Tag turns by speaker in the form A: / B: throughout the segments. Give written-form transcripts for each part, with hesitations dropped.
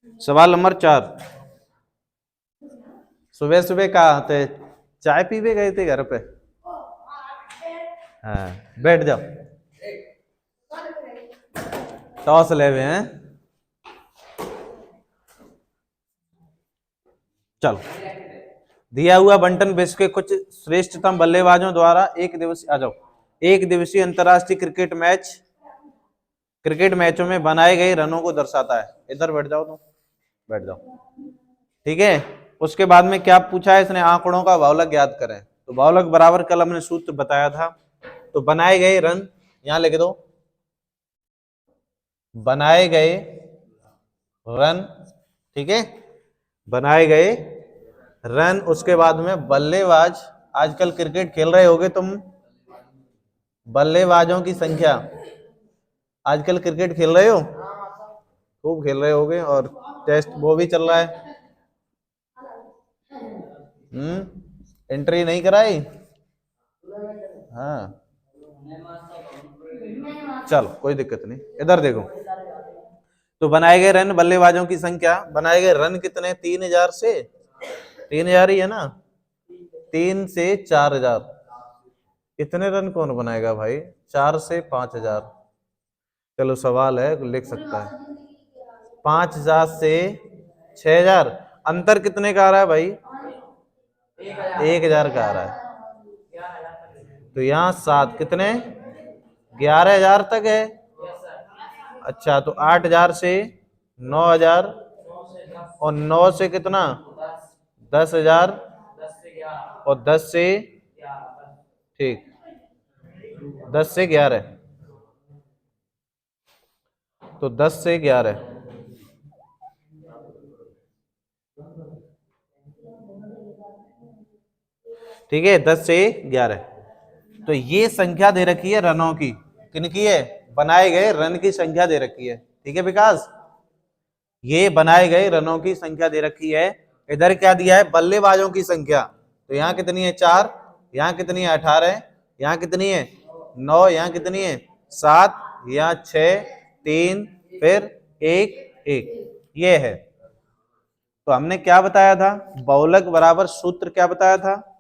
A: सवाल नंबर 4। सुबह सुबह कहा आते, चाय पीवे गए थे घर पे? हाँ, बैठ जाओ। टॉस ले हुए हैं। चलो, दिया हुआ बंटन विश्व के कुछ श्रेष्ठतम बल्लेबाजों द्वारा एक दिवसीय अंतरराष्ट्रीय क्रिकेट मैचों में बनाए गए रनों को दर्शाता है। इधर बैठ जाओ, तुम बैठ जाओ। ठीक है, उसके बाद में क्या पूछा है इसने, आंकड़ों का बहुलक ज्ञात करें। तो बहुलक बराबर कल हमने सूत्र बताया था। तो बनाए गए रन यहां लिख दो, बनाए गए रन, ठीक है, बनाए गए रन। उसके बाद में बल्लेबाज, आजकल क्रिकेट खेल रहे होगे तुम, बल्लेबाजों की संख्या, आजकल क्रिकेट खेल रहे हो, खूब खेल रहे होगे, और टेस्ट वो भी चल रहा है। एंट्री नहीं कराई? हाँ, चलो कोई दिक्कत नहीं। इधर देखो, तो बनाए गए रन, बल्लेबाजों की संख्या, बनाए गए रन कितने, 3000 से, 3000 ही है ना, 3 से 4000। इतने रन कौन बनाएगा भाई, 4 से 5000। चलो सवाल है, लिख सकता है। 5000 से 6000, अंतर कितने का आ रहा है भाई, 1000 का आ रहा है। तो यहाँ 7 कितने, 11000 तक है। अच्छा, तो 8000 से 9000, और 9 से कितना, 10000, और 10 से, ठीक, 10 से 11, तो 10 से 11, ठीक है, 10 से 11। तो ये संख्या दे रखी है रनों की, किनकी है, बनाए गए रन की संख्या दे रखी है। ठीक है विकास, ये बनाए गए रनों की संख्या दे रखी है। इधर क्या दिया है, बल्लेबाजों की संख्या। तो यहाँ कितनी है, 4, यहाँ कितनी है, 18, यहाँ कितनी है, 9, यहाँ कितनी है, 7, यहाँ 6, 3, फिर 1, 1, ये है। तो हमने क्या बताया था, बहुलक बराबर सूत्र क्या बताया था,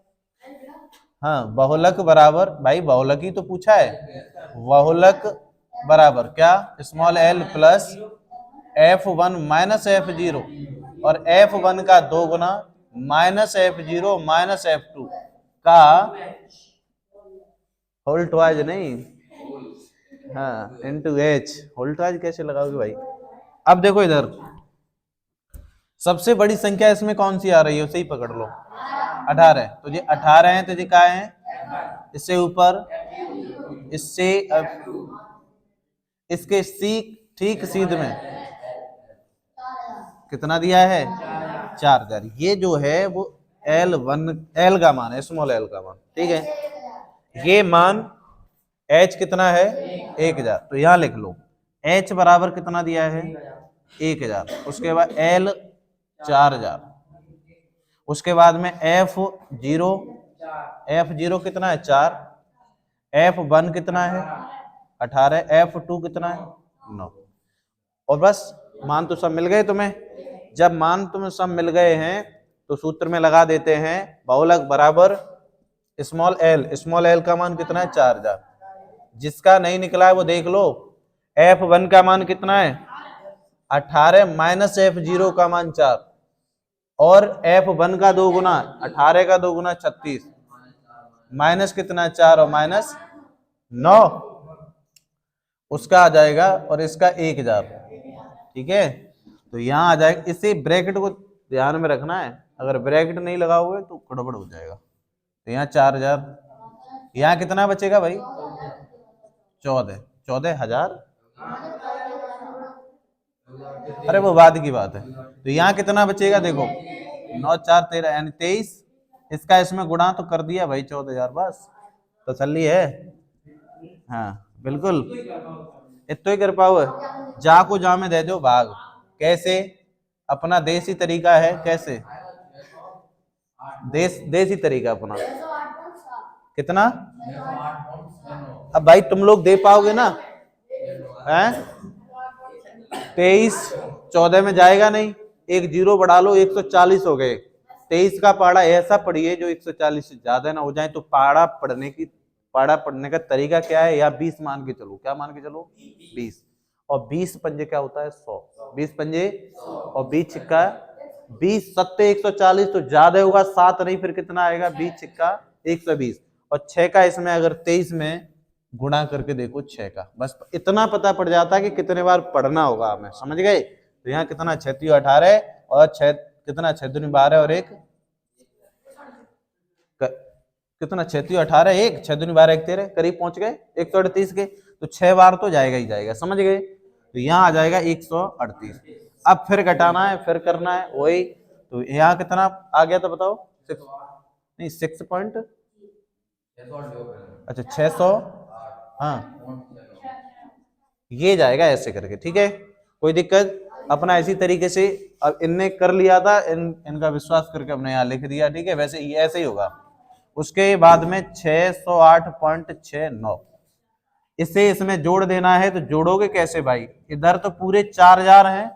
A: हाँ, बहुलक बराबर, भाई बहुलक ही तो पूछा है, बहुलक बराबर क्या, small L plus F1 minus F0, और F1 का 2 गुना माइनस F0 माइनस F2 का होल्ट वाइज नहीं, हाँ, इंटू एच। होल्ट वाइज कैसे लगाओगे भाई। अब देखो इधर, सबसे बड़ी संख्या इसमें कौन सी आ रही है, उसे ही पकड़ लो, 18। तो ये 18 है, तो ये क्या है, इससे ऊपर, इससे इसके ठीक सीध में कितना दिया है, 4000। ये जो है वो L1, L का मान है, स्मॉल L का मान, ठीक है। ये मान H कितना है, 1000। तो यहां लिख लो, H बराबर कितना दिया है, 1000। उसके बाद L 4000, उसके बाद में F0 कितना है, 4, F1 कितना है, 18, F2 कितना है, 9। और बस, मान तो सब मिल गए तुम्हें। जब मान तुम्हें सब मिल गए हैं तो सूत्र में लगा देते हैं, बहुलक बराबर स्मॉल एल का मान कितना है, 4000। जिसका नहीं निकला है वो देख लो, F1 का मान कितना है, 18 माइनस F0 का मान 4, और F1 का 2 गुना, 18 का 2 गुना 36, माइनस कितना, 4 और माइनस 9, उसका आ जाएगा, और इसका 1000। ठीक है, तो यहाँ आ जाएगा। इसी ब्रैकेट को ध्यान में रखना है, अगर ब्रैकेट नहीं लगाओगे तो गड़बड़ हो जाएगा। तो यहाँ 4000, यहाँ कितना बचेगा भाई, 14,000। अरे वो बाद की बात है। तो यहाँ कितना बचेगा देखो, 9 4 13 यानी 23। इसका इसमें गुणा तो कर दिया भाई, 14,000, बस तसल्ली है। हाँ बिल्कुल, इतो ही कर पाओ, जा को जा में दे दो भाग। कैसे, अपना देसी तरीका है, कैसे, देसी तरीका अपना, कितना, अब भाई तुम लोग दे पाओगे ना, हैं, 23 14 में जाएगा नहीं, एक जीरो बढ़ा लो, 140 हो गए। 23 का पहाड़ा ऐसा पढ़िए जो 140 से ज्यादा ना हो जाए। तो पहाड़ा पढ़ने का तरीका क्या है, या 20 मान के चलो। क्या मान के चलो? 20। और 20 पंजे क्या होता है? 100। 20 पंजे और 20 छिक्का 20 सत्ते 140 तो ज्यादा होगा, 7 नहीं, फिर कितना आएगा? 20 छिक्का 120। और 6 का इसमें अगर 23 में गुणा करके देखो 6 का, बस इतना पता पड़ जाता है कि कितने बार पढ़ना होगा हमें। समझ गए? तो यहाँ कितना 6 18 और 6 कितना 6 दूनी 12 और एक कितना 6 18 1 6 दूनी 12 1 13 करीब पहुंच गए 138 के। तो 6 बार तो जाएगा ही जाएगा। समझ गए? तो यहाँ आ जाएगा 138। अब फिर घटाना है, फिर करना है वही। तो यहाँ कितना आ गया तो बताओ? 6 नहीं 6 पॉइंट, अच्छा 600, हाँ ये जाएगा ऐसे करके। ठीक है, कोई दिक्कत? अपना इसी तरीके से अब इनने कर लिया था, इनका विश्वास करके हमने यहाँ लिख दिया। ठीक है, वैसे ये ऐसे ही होगा। उसके बाद में 608.69 इसे इसमें जोड़ देना है। तो जोड़ोगे कैसे भाई? इधर तो पूरे 4000 हैं,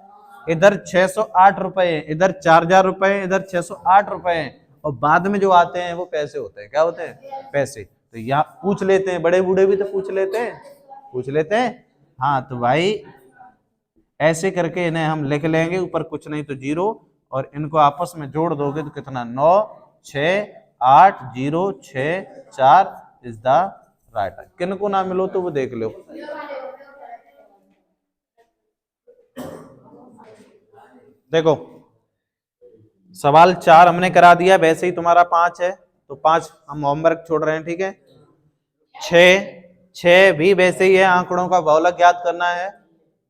A: इधर 608 रुपए है, इधर 4000 रुपए है, इधर 608 रुपए है। और बाद में जो आते हैं वो पैसे होते हैं। क्या होते हैं? पैसे। तो यहाँ पूछ लेते हैं, बड़े बूढ़े भी तो पूछ लेते हैं। हाँ तो भाई ऐसे करके इन्हें हम लिख लेंगे, ऊपर कुछ नहीं तो 0, और इनको आपस में जोड़ दोगे तो कितना? 9 6 8 0 6 4 इज द राइट। किनको ना मिलो तो वो देख लो। देखो सवाल 4 हमने करा दिया, वैसे ही तुम्हारा 5 है तो 5 हम होमवर्क छोड़ रहे हैं। ठीक है, 6 भी वैसे ही है, आंकड़ों का बहुलक ज्ञात करना है,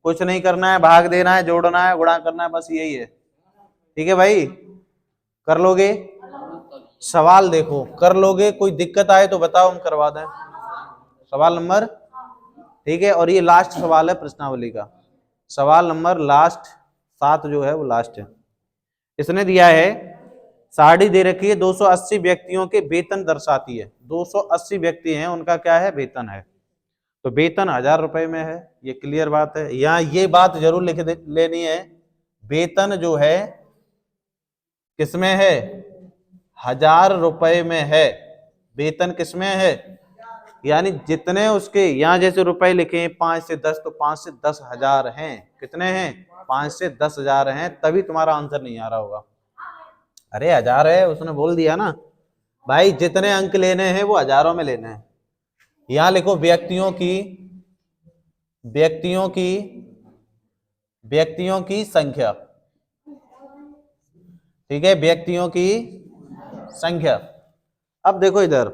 A: कुछ नहीं करना है, भाग देना है, जोड़ना है, गुणा करना है, बस यही है। ठीक है भाई, कर लोगे? सवाल देखो कर लोगे, कोई दिक्कत आए तो बताओ, हम करवा दें। सवाल नंबर, ठीक है, और ये लास्ट सवाल है प्रश्नावली का। सवाल नंबर लास्ट 7 जो है वो लास्ट है। इसने दिया है साड़ी दे रखी है, 280 व्यक्तियों के वेतन दर्शाती है। 280 व्यक्ति हैं, उनका क्या है? वेतन है। तो वेतन 1000 रुपए में है, ये क्लियर बात है। यहाँ ये बात जरूर लिख लेनी है, वेतन जो है किसमें है? 1000 रुपए में है। वेतन किसमें है? यानी जितने उसके यहाँ जैसे रुपए लिखे 5 से 10, तो 5 से 10,000 हैं। कितने हैं? 5 से 10,000 हैं, तभी तुम्हारा आंसर नहीं आ रहा होगा। अरे 1000 है, उसने बोल दिया ना भाई, जितने अंक लेने हैं वो हजारों में लेने हैं। यहां लिखो व्यक्तियों की संख्या। ठीक है, व्यक्तियों की संख्या। अब देखो इधर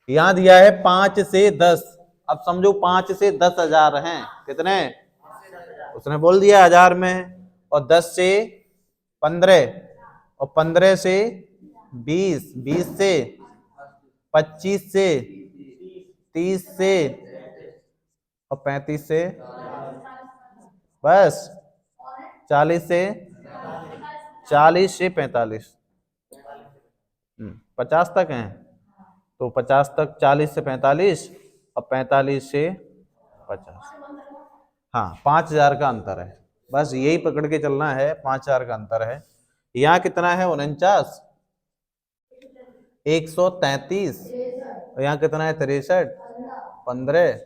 A: यहां दिया है 5 से 10। अब समझो 5 से 10,000 हैं, कितने? उसने बोल दिया 1000 में। और 10 से 15, और 15 से 20, 20 से 25 से 30 से और 35 से बस 40 से 45 50 तक हैं। तो 50 तक 40 से 45 और 45 से 50। हाँ 5000 का अंतर है, बस यही पकड़ के चलना है, 5000 का अंतर है। यहाँ कितना है? 49 133, और यहाँ कितना है? 63 15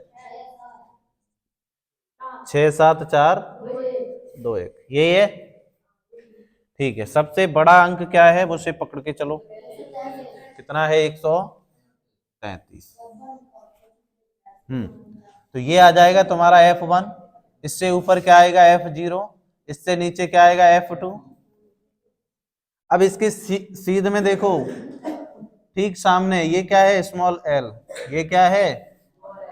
A: 6 7 4 2 1, यही है। ठीक है, सबसे बड़ा अंक क्या है वो से पकड़ के चलो, कितना है? 133। तो ये आ जाएगा तुम्हारा F1। इससे ऊपर क्या आएगा? F0। इससे नीचे क्या आएगा? F2। अब इसके सीध में देखो, ठीक सामने ये क्या है? Small l। ये क्या है?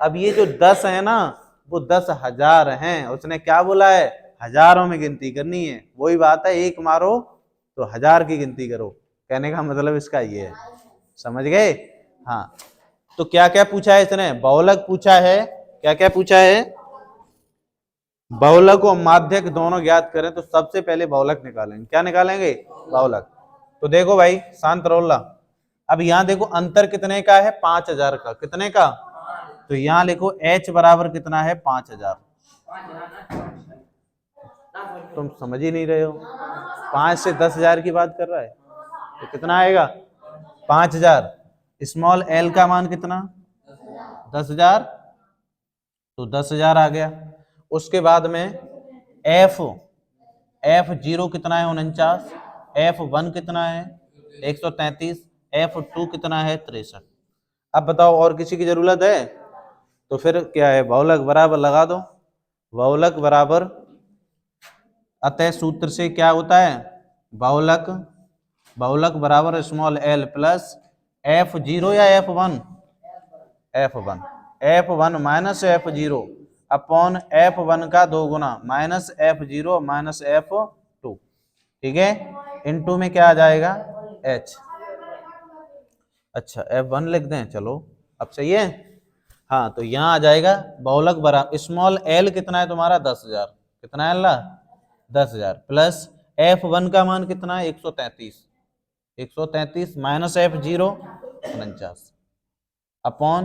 A: अब ये जो 10 है ना, वो 10,000 हैं। उसने क्या बोला है? हजारों में गिनती करनी है। वही बात है, एक मारो तो 1000 की गिनती करो। कहने का मतलब इसका ये है, समझ गए? हाँ, तो क्या क्या पूछा है इसने? बहुलक पूछा है। क्या क्या पूछा है? बहुलक और माध्यक दोनों ज्ञात करें। तो सबसे पहले बहुलक निकालेंगे। क्या निकालेंगे? बहुलक। तो देखो भाई शांत रहो। अब यहां देखो अंतर कितने का है? 5000 का। कितने का? तो यहां लिखो H बराबर कितना है? 5000। तुम समझ ही नहीं रहे हो। 5 से 10,000 की बात कर रहा है, तो कितना आएगा? 5,000। स्मॉल एल का मान कितना? 10,000, तो 10,000 आ गया। उसके बाद में F0 कितना है? 49। F1 कितना है? 133। F2 कितना है? 63। अब बताओ और किसी की जरूरत है? तो फिर क्या है, बहुलक बराबर लगा दो। बहुलक बराबर, अतः सूत्र से क्या होता है? बहुलक बराबर स्मॉल एल प्लस F0 या F1? F1 minus F0 upon F1 का 2 गुना माइनस F0 माइनस F2। ठीक है, इनटू में क्या आ जाएगा? H। अच्छा F1 लिख दें, चलो अब सही है। हाँ, तो यहाँ आ जाएगा बहुलक बराबर स्मॉल एल कितना है तुम्हारा? 10,000। कितना है अल्लाह? 10,000 प्लस F1 का मान कितना है? 133 माइनस F0 49 अपॉन,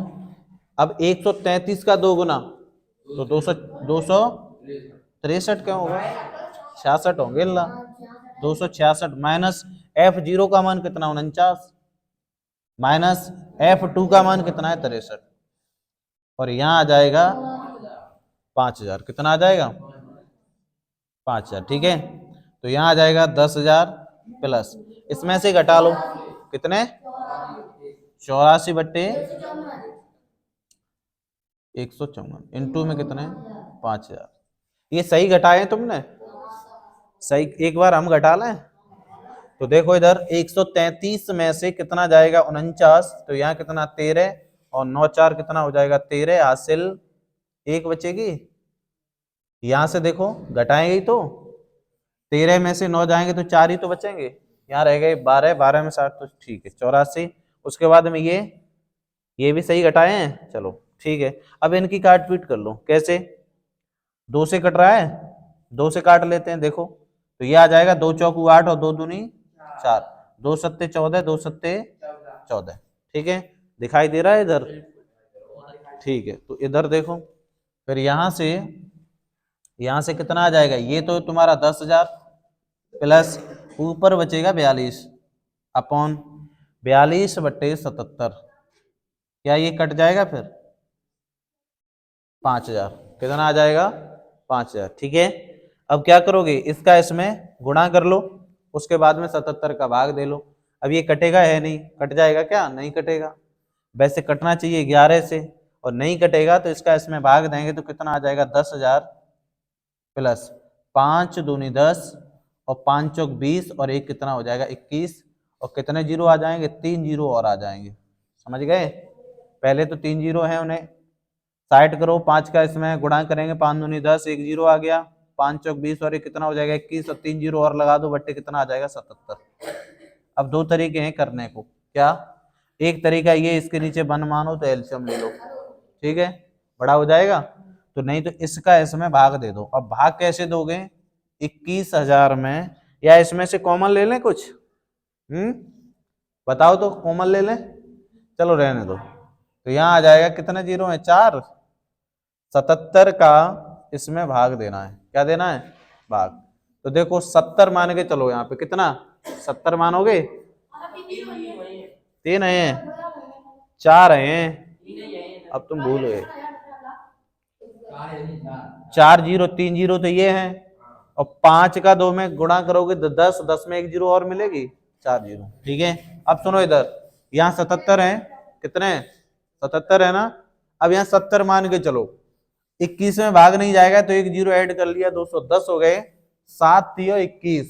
A: अब 133 का 2 गुना तो 263 क्यों होगा? 66 होंगे अल्लाह। 266 माइनस F0 का मान कितना? 49 माइनस F2 का मान कितना है? 63, और यहाँ आ जाएगा 5,000। कितना आ जाएगा? 5,000। ठीक है, तो यहाँ आ जाएगा 10,000 प्लस इसमें से घटा लो कितने? 84/154 इंटू में कितने? 5,000। ये सही घटाए तुमने? सही, एक बार हम घटा लें तो देखो इधर 133 में से कितना जाएगा? 49, तो यहाँ कितना? 13, और 9 4 कितना हो जाएगा? 13, हासिल 1 बचेगी। यहां से देखो घटाएंगे ही तो, 13 में से 9 जाएंगे तो 4 ही तो बचेंगे। यहाँ रह गए 12, 12 में 60, तो ठीक है 84। उसके बाद में ये भी सही घटाए हैं, चलो ठीक है। अब इनकी काट पीट कर लो। कैसे? 2 से कट रहा है, 2 से काट लेते हैं। देखो तो ये आ जाएगा 2 चौकू 8 और 2 दूनी 4, 2 सत्ते 14, 2 सत्ते 14। ठीक है, दिखाई दे रहा है इधर? ठीक है, तो इधर देखो फिर यहाँ से कितना आ जाएगा? ये तो तुम्हारा 10,000 प्लस ऊपर बचेगा 42 अपॉन 42/77। क्या ये कट जाएगा? फिर 5,000। कितना आ जाएगा? 5,000। ठीक है, अब क्या करोगे? इसका इसमें गुणा कर लो, उसके बाद में 77 का भाग दे लो। अब ये कटेगा है नहीं, कट जाएगा क्या? नहीं कटेगा। वैसे कटना चाहिए 11 से, और नहीं कटेगा तो इसका इसमें भाग देंगे तो कितना आ जाएगा? 10,000 प्लस 5 दूनी 10 और 5 चौक 20 और एक कितना हो जाएगा? 21, और कितने जीरो आ जाएंगे? 3 जीरो और आ जाएंगे। समझ गए? पहले तो 3 जीरो है, उन्हें साइड करो। 5 का इसमें गुणा करेंगे, 5 दूनी 10, 1 जीरो आ गया, 5 चौक 20 और एक कितना हो जाएगा? 21, और 3 जीरो और लगा दो, बट्टे कितना आ जाएगा? 77। अब 2 तरीके हैं करने को। क्या? एक तरीका ये, इसके नीचे 1 मानो तो एलसीएम ले लो, ठीक है, बड़ा हो जाएगा। तो नहीं तो इसका इसमें भाग दे दो। अब भाग कैसे दोगे? 21,000 में, या इसमें से कॉमन ले लें कुछ? बताओ तो, कॉमन ले लें? चलो रहने दो। तो यहाँ आ जाएगा कितने जीरो है? 4। 77 का इसमें भाग देना है। क्या देना है? भाग। तो देखो 70 मान के चलो, यहाँ पे कितना? 70 मानोगे? 3 है, 4 है, अब तुम भूल गए। 4 जीरो 3 जीरो तो ये है, और 5 का 2 में गुणा करोगे तो 10, 10 में 1 जीरो और मिलेगी, 4 जीरो। ठीक है, अब सुनो इधर, यहाँ 77 है, कितने? 77 है ना। अब यहाँ 70 मान के चलो, 21 में भाग नहीं जाएगा तो 1 जीरो ऐड कर लिया, 210 हो गए। 7 3 21,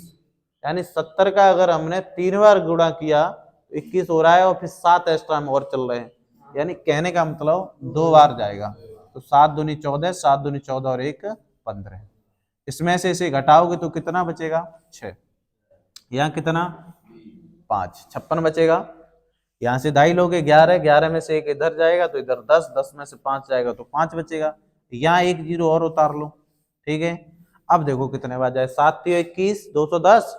A: यानी 70 का अगर हमने 3 बार गुणा किया तो 21 हो रहा है, और फिर 7 एक्स्ट्रा में और चल रहे हैं, यानी कहने का मतलब 2 बार जाएगा। तो 7 दूनी 14, 7 दूनी 14 और 1 15। इसमें से इसे घटाओगे तो कितना बचेगा? 6। यहाँ कितना? 5, 56 बचेगा। यहाँ से दाई लोगे 11, 11 में से 1 इधर जाएगा तो इधर 10, 10 में से 5 जाएगा तो 5 बचेगा। यहाँ 1 जीरो और उतार लो। ठीक है, अब देखो कितने बार जाए। 7 3 21, 210,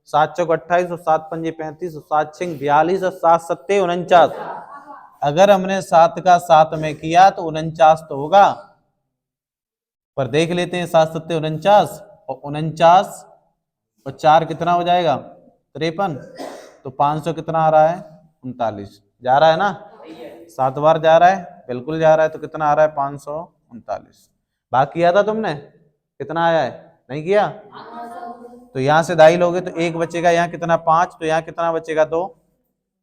A: 7 चौक 28 और 7 पंजे 35 और 7 6 42 और 7 7 49। अगर हमने 7 का 7 में किया तो 49 तो होगा, पर देख लेते हैं 7 7 49। और 49 और 4 कितना हो जाएगा 53। तो 500 कितना आ रहा है 39। जा रहा है ना 7 बार जा रहा है, बिल्कुल जा रहा है। तो कितना आ रहा है 539। भाग किया था तुमने, कितना आया है, नहीं किया। तो यहाँ से दाई लोगे तो 1 बचेगा, यहाँ कितना 5, तो यहाँ कितना बचेगा 2।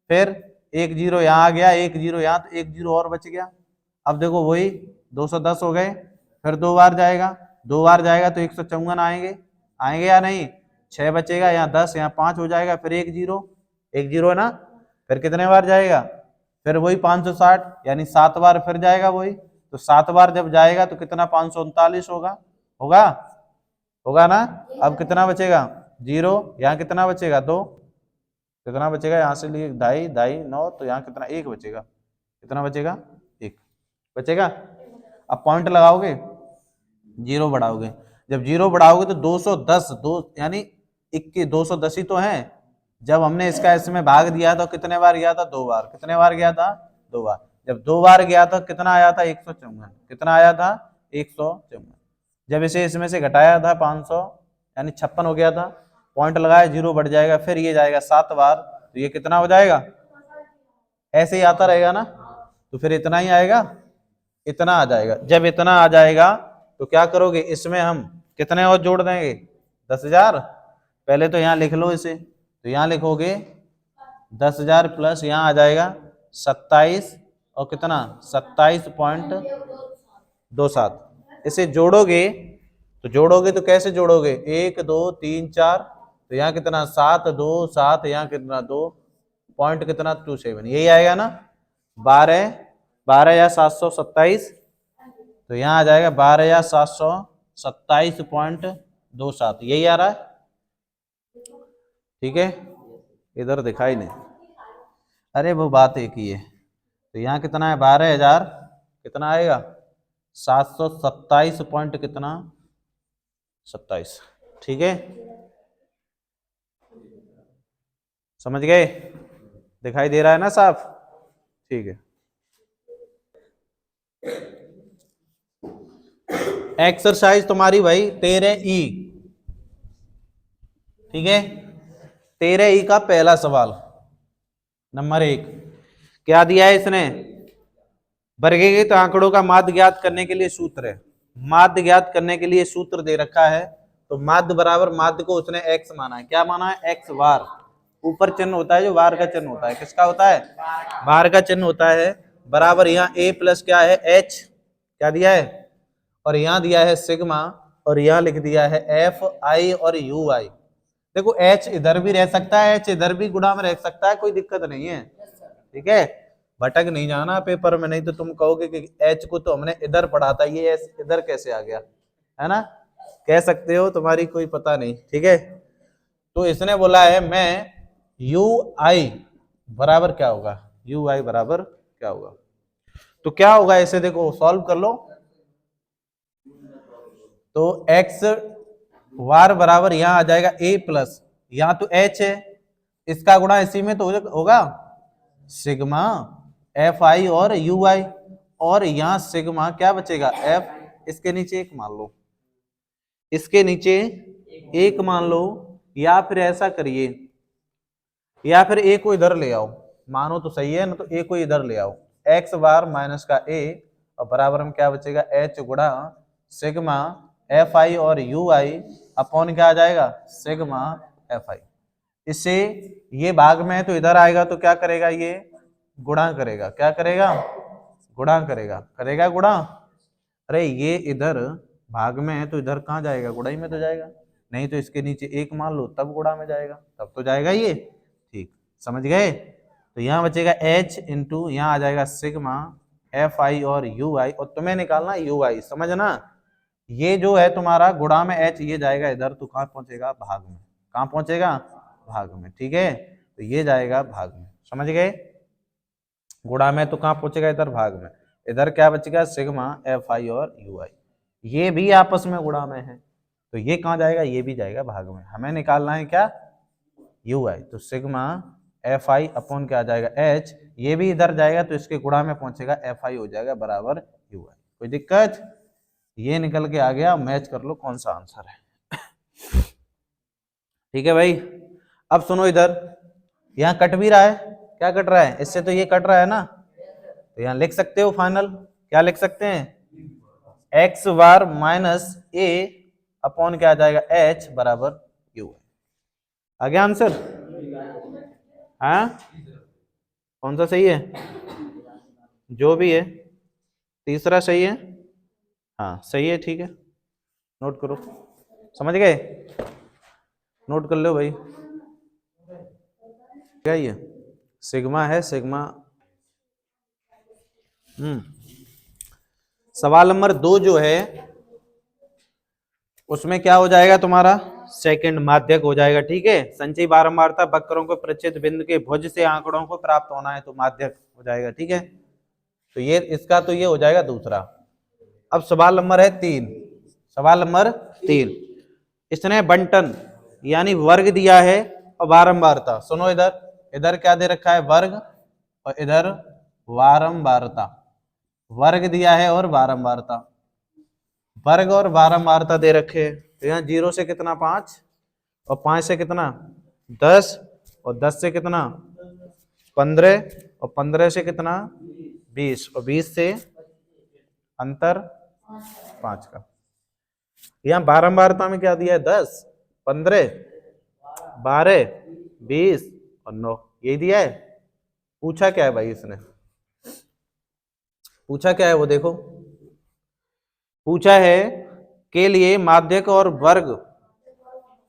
A: फिर 1 0 यहाँ आ गया, 1 0 यहाँ, तो 1 0 और बच गया। अब देखो वही 210 हो गए। फिर 2 बार जाएगा, 2 बार जाएगा तो 154 आएंगे, आएंगे या नहीं। 6 बचेगा, यहाँ 10, यहाँ 5 हो जाएगा। फिर 1 0, 1 0 है ना। फिर कितने बार जाएगा, फिर वही 560, यानी 7 बार फिर जाएगा वही। तो 7 बार जब जाएगा तो कितना 539 होगा, होगा होगा ना। अब कितना बचेगा 0, यहाँ कितना बचेगा 2, कितना बचेगा, यहाँ से लिए ढाई ढाई 9, तो यहाँ कितना 1 बचेगा, कितना बचेगा 1 बचेगा। अब पॉइंट लगाओगे, 0 बढ़ाओगे, जब 0 बढ़ाओगे तो 210, यानी 21, 210 ही तो है। जब हमने इसका इसमें भाग दिया तो कितने बार गया था 2 बार, कितने बार गया था 2 बार। जब 2 बार गया था कितना आया था 154, कितना आया था 154। जब इसे इसमें से घटाया था 500 यानी 56 हो गया था। पॉइंट लगाया, 0 बढ़ जाएगा, फिर ये जाएगा 7 बार, तो ये कितना हो जाएगा, ऐसे ही आता रहेगा ना। तो फिर इतना ही आएगा, इतना आ जाएगा। जब इतना आ जाएगा तो क्या करोगे, इसमें हम कितने और जोड़ देंगे 10,000। पहले तो यहाँ लिख लो इसे, तो यहाँ लिखोगे 10,000 प्लस यहाँ आ जाएगा 27 और कितना 27.27। इसे जोड़ोगे तो कैसे जोड़ोगे, 1 2 3 4, तो यहाँ कितना 7 2 7, यहाँ कितना 2 पॉइंट कितना 27, यही आएगा ना। 12 या 727, तो यहाँ आ जाएगा 12 या 727.27, यही आ रहा है। ठीक है, इधर दिखाई नहीं, अरे वो बात एक ही है। तो यहाँ कितना है 12,000, कितना आएगा 727 पॉइंट कितना 27। ठीक है, समझ गए, दिखाई दे रहा है ना साफ। ठीक है, एक्सरसाइज तुम्हारी भाई 13E। ठीक है, 13E का पहला सवाल नंबर 1 क्या दिया है इसने, वर्गीकृत आंकड़ों का माध्य ज्ञात करने के लिए सूत्र है। माध्य ज्ञात करने के लिए सूत्र दे रखा है, तो माध्य बराबर माध्य को उसने x माना है, क्या माना है x बार। ऊपर चिन्ह होता है जो बार का चिन्ह होता है, किसका होता है, बार का चिन्ह होता है। बराबर यहाँ a प्लस क्या है h, क्या दिया है, और यहाँ दिया है सिग्मा, और यहाँ लिख दिया है एफ आई और यू आई। देखो h इधर भी रह सकता है, h इधर भी गुणा में रह सकता है, कोई दिक्कत नहीं है। ठीक है, भटक नहीं जाना पेपर में, नहीं तो तुम कहोगे कि h को तो हमने इधर पढ़ा था, ये इधर कैसे आ गया, है ना, कह सकते हो, तुम्हारी कोई पता नहीं। ठीक है, तो इसने बोला है मैं यू आई बराबर क्या होगा, यू आई बराबर क्या होगा। तो क्या होगा, इसे देखो सॉल्व कर लो। तो x वार बराबर यहां आ जाएगा a प्लस, यहां तो h है, इसका गुणा इसी में तो होगा सिग्मा एफ आई और यू आई, और यहां सिग्मा क्या बचेगा f, इसके नीचे 1 मान लो, इसके नीचे 1 मान लो, या फिर ऐसा करिए, या फिर a को इधर ले आओ, मानो तो सही है ना, तो a को इधर ले आओ, x बार माइनस का a, और बराबर में क्या बचेगा h गुणा सिग्मा एफ आई और यू आई अपॉन क्या आ जाएगा सिग्मा एफ आई। इससे ये भाग में है तो इधर आएगा तो क्या करेगा, ये गुणा करेगा, क्या करेगा गुणा करेगा, करेगा गुणा। अरे ये इधर भाग में है तो इधर कहाँ जाएगा, गुणाई में तो जाएगा, नहीं तो इसके नीचे 1 मान लो तब गुणा में जाएगा, तब तो जाएगा ये। ठीक, समझ गए। तो यहाँ बचेगा h इंटू यहाँ आ जाएगा सिग्मा एफ आई और यू आई, और तुम्हें निकालना यू आई, समझना। ये जो है तुम्हारा गुणा में h, ये जाएगा इधर, तो कहाँ पहुंचेगा भाग में, कहाँ पहुंचेगा भाग में। ठीक है, तो ये जाएगा भाग में, समझ गए, गुणा में तो कहाँ पहुंचेगा इधर भाग में, इधर क्या बचेगा सिग्मा एफ आई और यू आई, ये भी आपस में गुणा में है, तो ये कहाँ जाएगा, ये भी जाएगा भाग में। हमें निकालना है क्या यू आई, तो सिग्मा एफ आई अपॉन क्या आ जाएगा h, ये भी इधर जाएगा तो इसके गुणा में पहुंचेगा एफ आई हो जाएगा बराबर यू आई। कोई दिक्कत, ये निकल के आ गया, मैच कर लो कौन सा आंसर है। ठीक है भाई। अब सुनो इधर, यहाँ कट भी रहा है, क्या कट रहा है, इससे तो ये कट रहा है ना, तो यहाँ लिख सकते हो फाइनल, क्या लिख सकते हैं, एक्स बार माइनस ए अपॉन क्या आ जाएगा, एच बराबर यू। आ गया आंसर? हाँ, कौन सा सही है? जो भी है, तीसरा सही है। हाँ सही है, ठीक है, नोट करो, समझ गए, नोट कर लो भाई। क्या ये सिग्मा है, सिग्मा। सवाल नंबर 2 जो है उसमें क्या हो जाएगा तुम्हारा, सेकंड माध्यक हो जाएगा। ठीक है, संचयी बारंबारता वक्रों को प्रच्छेद बिंदु के भुज से आंकड़ों को प्राप्त होना है तो माध्यक हो जाएगा। ठीक है, तो ये इसका तो ये हो जाएगा दूसरा। अब सवाल नंबर है 3, सवाल नंबर 3, इसने बंटन यानी वर्ग दिया है और बारंबारता, सुनो इधर, इधर क्या दे रखा है, वर्ग, और इधर बारंबारता, वर्ग दिया है और बारंबारता, वर्ग और बारंबारता दे रखे हैं। तो यहाँ 0 से कितना 5, और 5 से कितना 10, और 10 से कितना 15, और 15 से कितना 20, और 20 से अंतर 5 का। यहाँ बारंबारता में क्या दिया है, 10, 15, 12, 20 और 9, यही दिया है। पूछा क्या है भाई, इसने पूछा क्या है वो देखो, पूछा है के लिए माध्यक और वर्ग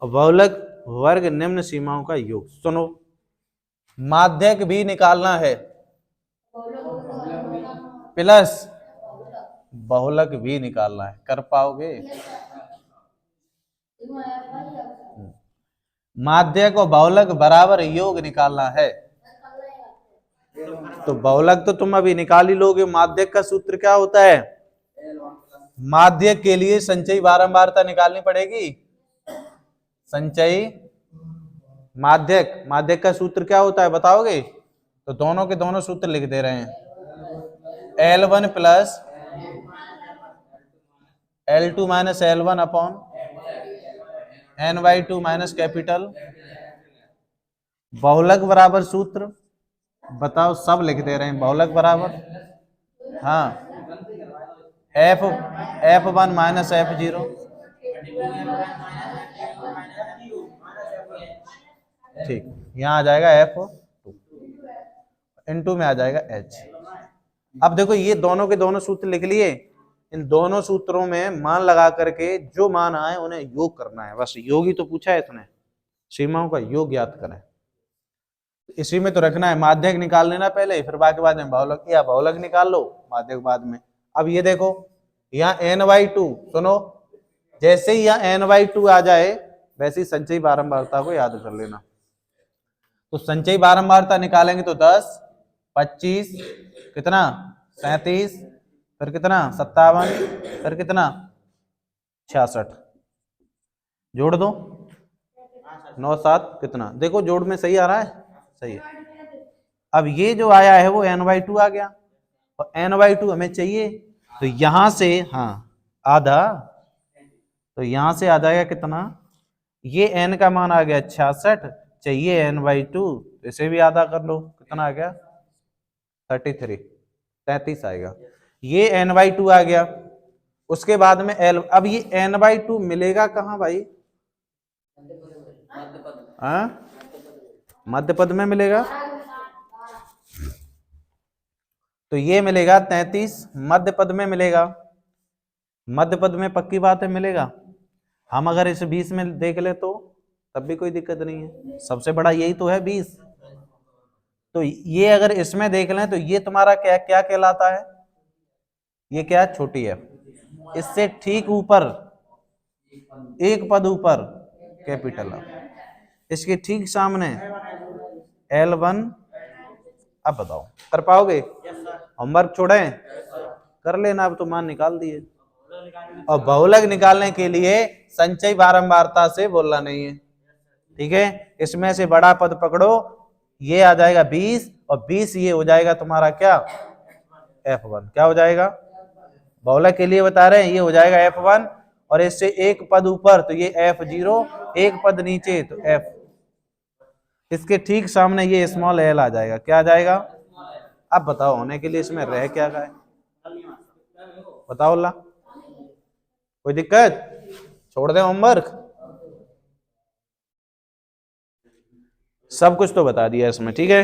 A: बहुलक वर्ग निम्न सीमाओं का योग। सुनो, माध्यक भी निकालना है प्लस बहुलक भी निकालना है, कर पाओगे? माध्यक और बहुलक बराबर योग निकालना है, तो बहुलक तो तुम अभी निकाल ही लोगे। माध्यक का सूत्र क्या होता है, माध्यक के लिए संचयी बारंबारता निकालनी पड़ेगी, संचयी माध्यक, माध्यक का सूत्र क्या होता है बताओगे? तो दोनों के दोनों सूत्र लिख दे रहे हैं, L1 plus L2 minus L1 upon N/2 minus capital, बहुलक बराबर सूत्र बताओ, सब लिख दे रहे हैं, बहुलक बराबर, हाँ, F1 माइनस F0, ठीक, यहाँ आ जाएगा F2 इनटू में आ जाएगा H। अब देखो ये दोनों के दोनों सूत्र लिख लिए, इन दोनों सूत्रों में मान लगा करके जो मान आए उन्हें योग करना है, बस योग ही तो पूछा है इसने, सीमाओं का योग ज्ञात करें। इसी में तो रखना है, माध्यक निकाल लेना पहले, फिर बाकी बाद में बहुलक, या बहुलक निकाल लो माध्यक बाद में। अब ये देखो यहाँ n/2, सुनो, जैसे ही यहाँ n/2 आ जाए वैसे ही संचयी बारंबारता को याद कर लेना। तो संचयी बारंबारता निकालेंगे तो 10, 25, कितना 37, फिर कितना 57, फिर कितना 66, जोड़ दो 9 7 कितना, देखो जोड़ में सही आ रहा है, सही है। अब ये जो आया है वो n/2 आ गया, और n/2 हमें चाहिए, तो यहां से हाँ आधा, तो यहां से आ जाएगा कितना, ये n का मान आ गया 66, चाहिए n/2, इसे भी आधा कर लो, कितना आ गया 33 आएगा, ये n/2 आ गया। उसके बाद में L, अब ये n/2 मिलेगा कहाँ भाई, मध्य पद में मिलेगा, तो ये मिलेगा 33 मध्य पद में मिलेगा, मध्य पद में पक्की बात है मिलेगा। हम अगर इसे 20 में देख ले तो तब भी कोई दिक्कत नहीं है, सबसे बड़ा यही तो है 20। तो ये अगर इसमें देख लें तो ये तुम्हारा क्या क्या कहलाता है, ये क्या छोटी है, इससे ठीक ऊपर एक पद ऊपर कैपिटल है, इसके ठीक सामने L1। अब बताओ कर पाओगे, होमवर्क छोड़े कर लेना, अब तो मान निकाल दिए। और बहुलक निकालने के लिए संचयी बारंबारता से बोलना नहीं है, ठीक है, इसमें से बड़ा पद पकड़ो, ये आ जाएगा 20, और 20 ये हो जाएगा तुम्हारा क्या F1, क्या हो जाएगा, बहुलक के लिए बता रहे हैं, ये हो जाएगा F1, और इससे एक पद ऊपर तो ये F0, एक पद नीचे तो एफ, इसके ठीक सामने ये स्मॉल एल आ जाएगा, क्या आ जाएगा? अब बताओ होने के लिए इसमें रह क्या गया, बताओ ला, कोई दिक्कत? छोड़ दे होमवर्क, सब कुछ तो बता दिया इसमें, ठीक है।